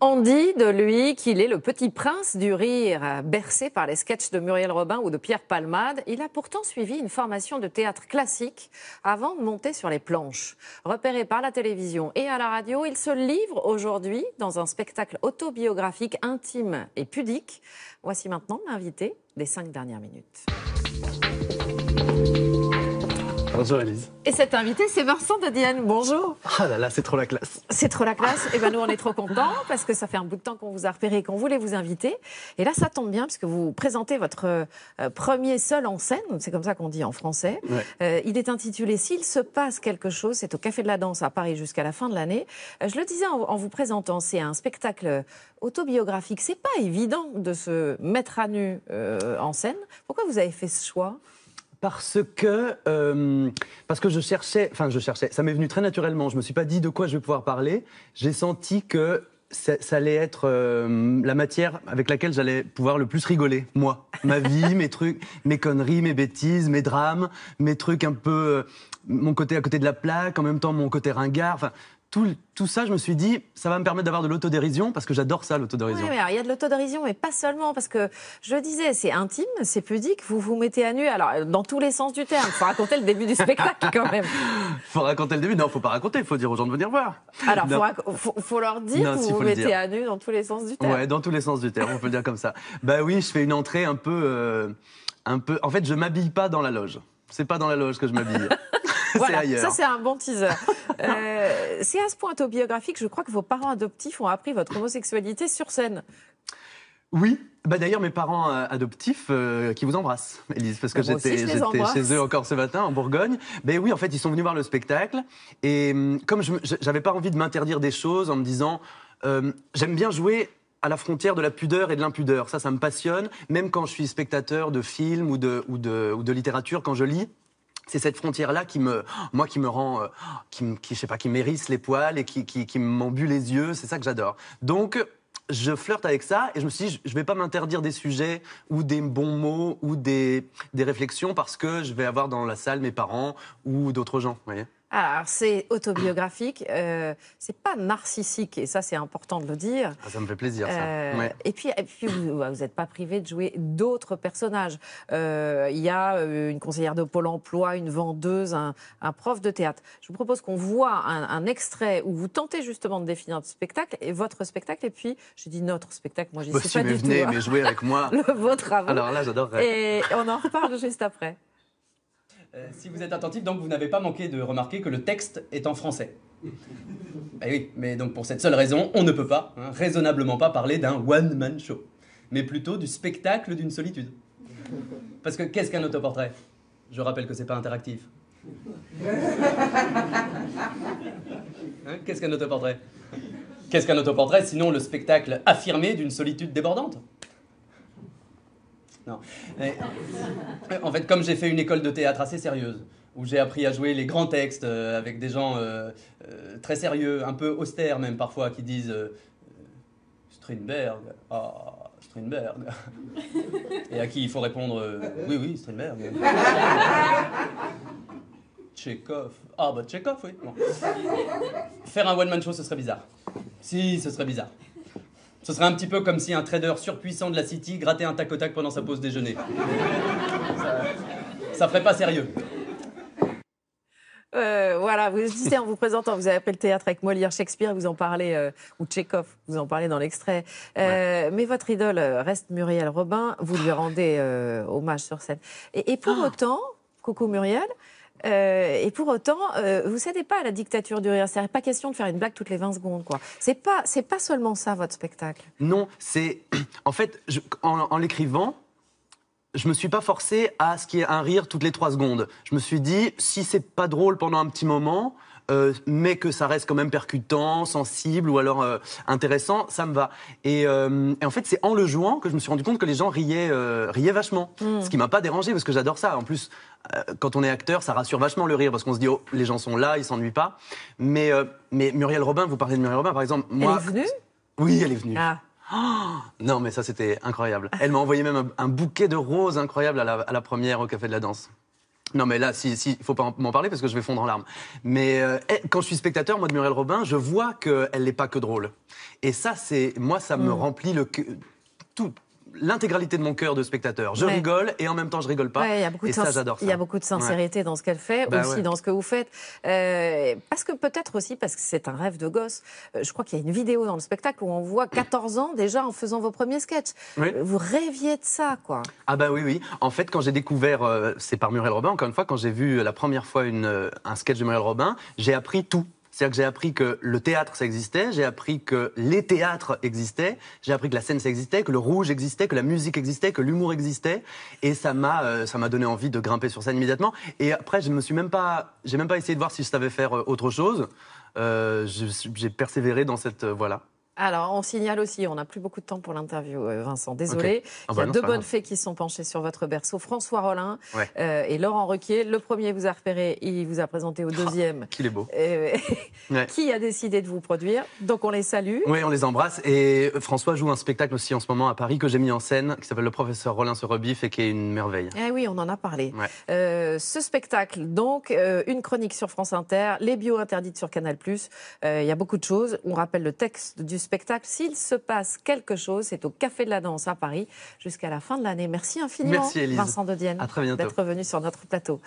On dit de lui qu'il est le petit prince du rire, bercé par les sketchs de Muriel Robin ou de Pierre Palmade. Il a pourtant suivi une formation de théâtre classique avant de monter sur les planches. Repéré par la télévision et à la radio, il se livre aujourd'hui dans un spectacle autobiographique intime et pudique. Voici maintenant l'invité des 5 dernières minutes. Bonjour Élise. Et cet invité, c'est Vincent de Dienne. Bonjour. Ah là là, c'est trop la classe. C'est trop la classe. Et ben nous, on est trop contents parce que ça fait un bout de temps qu'on vous a repéré et qu'on voulait vous inviter. Et là, ça tombe bien puisque vous présentez votre premier seul en scène. C'est comme ça qu'on dit en français. Ouais. Il est intitulé « S'il se passe quelque chose ». C'est au Café de la Danse à Paris jusqu'à la fin de l'année. Je le disais en vous présentant, c'est un spectacle autobiographique. C'est pas évident de se mettre à nu en scène. Pourquoi vous avez fait ce choix ? Parce que je cherchais, ça m'est venu très naturellement. Je me suis pas dit de quoi je vais pouvoir parler. J'ai senti que ça allait être la matière avec laquelle j'allais pouvoir le plus rigoler, moi. Ma vie, mes trucs, mes conneries, mes bêtises, mes drames, mes trucs un peu, mon côté à côté de la plaque, en même temps mon côté ringard, enfin... Tout ça, je me suis dit, ça va me permettre d'avoir de l'autodérision, parce que j'adore ça, l'autodérision. Oui, il y a de l'autodérision, mais pas seulement, parce que, je le disais, c'est intime, c'est pudique, vous vous mettez à nu, alors, dans tous les sens du terme. Il faut raconter le début du spectacle, quand même. Faut raconter le début? Non, faut pas raconter, il faut dire aux gens de venir voir. Alors, faut leur dire que vous vous mettez à nu dans tous les sens du terme. Ouais, dans tous les sens du terme, on peut le dire comme ça. Bah oui, je fais une entrée un peu... En fait, je m'habille pas dans la loge. C'est pas dans la loge que je m'habille. Voilà, ça c'est un bon teaser. C'est à ce point autobiographique, je crois que vos parents adoptifs ont appris votre homosexualité sur scène. Oui, bah d'ailleurs mes parents adoptifs qui vous embrassent, Élise, parce que j'étais chez eux encore ce matin en Bourgogne. Ben oui, en fait, ils sont venus voir le spectacle et comme j'avais pas envie de m'interdire des choses en me disant j'aime bien jouer à la frontière de la pudeur et de l'impudeur. Ça me passionne, même quand je suis spectateur de films ou de littérature, quand je lis. C'est cette frontière-là qui me rend, je sais pas, qui m'hérisse les poils et qui m'embue les yeux. C'est ça que j'adore. Donc, je flirte avec ça et je me suis dit, je vais pas m'interdire des sujets ou des bons mots ou des réflexions parce que je vais avoir dans la salle mes parents ou d'autres gens, vous voyez. Alors, c'est autobiographique, c'est pas narcissique, et ça, c'est important de le dire. Ah, ça me fait plaisir, ça. Ouais. Et puis vous n'êtes pas privé de jouer d'autres personnages. Il y a une conseillère de Pôle emploi, une vendeuse, un prof de théâtre. Je vous propose qu'on voit un extrait où vous tentez justement de définir votre spectacle, et puis, je dis notre spectacle, moi, je dis pas du tout. Venez, mais jouez avec moi. Le vôtre à vous. Alors là, j'adorerais. Et on en reparle juste après. Si vous êtes attentif, donc vous n'avez pas manqué de remarquer que le texte est en français. Eh oui, mais donc pour cette seule raison, on ne peut pas, raisonnablement pas, parler d'un one-man show, mais plutôt du spectacle d'une solitude. Parce que qu'est-ce qu'un autoportrait? Je rappelle que c'est pas interactif. Qu'est-ce qu'un autoportrait? Qu'est-ce qu'un autoportrait sinon le spectacle affirmé d'une solitude débordante? Non. En fait, comme j'ai fait une école de théâtre assez sérieuse, où j'ai appris à jouer les grands textes avec des gens très sérieux, un peu austères même parfois, qui disent Strindberg, ah, Strindberg. Et à qui il faut répondre oui, oui, Strindberg. Tchekhov. Ah, bah Tchekhov, oui. Bon. Faire un one-man show, ce serait bizarre. Si, ce serait bizarre. Ce serait un petit peu comme si un trader surpuissant de la City grattait un tac au tac pendant sa pause déjeuner. Ça ferait pas sérieux. Voilà, vous disiez en vous présentant, vous avez appelé le théâtre avec Molière, Shakespeare, vous en parlez, ou Tchekhov, vous en parlez dans l'extrait. Ouais. Mais votre idole reste Muriel Robin, vous lui rendez hommage sur scène. Et pour autant, coucou Muriel, et pour autant, vous cédez pas à la dictature du rire. C'est pas question de faire une blague toutes les 20 secondes, quoi. C'est pas seulement ça, votre spectacle. Non, c'est... En fait, en l'écrivant, je me suis pas forcé à ce qu'il y ait un rire toutes les 3 secondes. Je me suis dit, si c'est pas drôle pendant un petit moment... mais que ça reste quand même percutant, sensible ou alors intéressant, ça me va. Et en fait, c'est en le jouant que je me suis rendu compte que les gens riaient vachement. Ce qui m'a pas dérangé parce que j'adore ça. En plus, quand on est acteur, ça rassure vachement le rire parce qu'on se dit oh, les gens sont là, ils s'ennuient pas. Mais Muriel Robin, vous parlez de Muriel Robin par exemple. Moi, elle est venue ? Oui, elle est venue. Ah. Oh, non, mais ça c'était incroyable. Elle m'a envoyé même un bouquet de roses incroyable à la première au Café de la Danse. Non, mais là, faut pas m'en parler parce que je vais fondre en larmes. Mais quand je suis spectateur, moi, de Muriel Robin, je vois qu'elle n'est pas que drôle. Et ça, moi, ça me remplit l'intégralité de mon cœur de spectateur. Je rigole et en même temps je rigole pas. Et ça, j'adore ça. Il y a beaucoup de sincérité dans ce qu'elle fait, aussi dans ce que vous faites. Parce que peut-être aussi parce que c'est un rêve de gosse. Je crois qu'il y a une vidéo dans le spectacle où on voit 14 ans déjà en faisant vos premiers sketchs. Vous rêviez de ça, quoi. Ah bah oui. En fait, quand j'ai découvert, c'est par Muriel Robin, encore une fois, quand j'ai vu la première fois un sketch de Muriel Robin, j'ai appris tout. C'est-à-dire que j'ai appris que le théâtre, ça existait, j'ai appris que les théâtres existaient, j'ai appris que la scène, ça existait, que le rouge existait, que la musique existait, que l'humour existait. Et ça m'a donné envie de grimper sur scène immédiatement. Et après, j'ai même pas essayé de voir si je savais faire autre chose. J'ai persévéré dans cette voie-là. Alors, on signale aussi, on n'a plus beaucoup de temps pour l'interview, Vincent, désolé. Il y a deux bonnes fées qui sont penchées sur votre berceau, François Rollin et Laurent Ruquier. Le premier vous a repéré, il vous a présenté au deuxième. Qu'il est beau. Qui a décidé de vous produire. Donc on les salue. Oui, on les embrasse. Et François joue un spectacle aussi en ce moment à Paris que j'ai mis en scène, qui s'appelle Le Professeur Rollin se rebiffe et qui est une merveille. Eh oui, on en a parlé. Ce spectacle, donc, une chronique sur France Inter, les bios interdites sur Canal+. Il y a beaucoup de choses. On rappelle le texte du spectacle. S'il se passe quelque chose, c'est au Café de la Danse à Paris jusqu'à la fin de l'année. Merci infiniment, Merci Élise. Vincent de Dienne, à très bientôt, d'être venu sur notre plateau.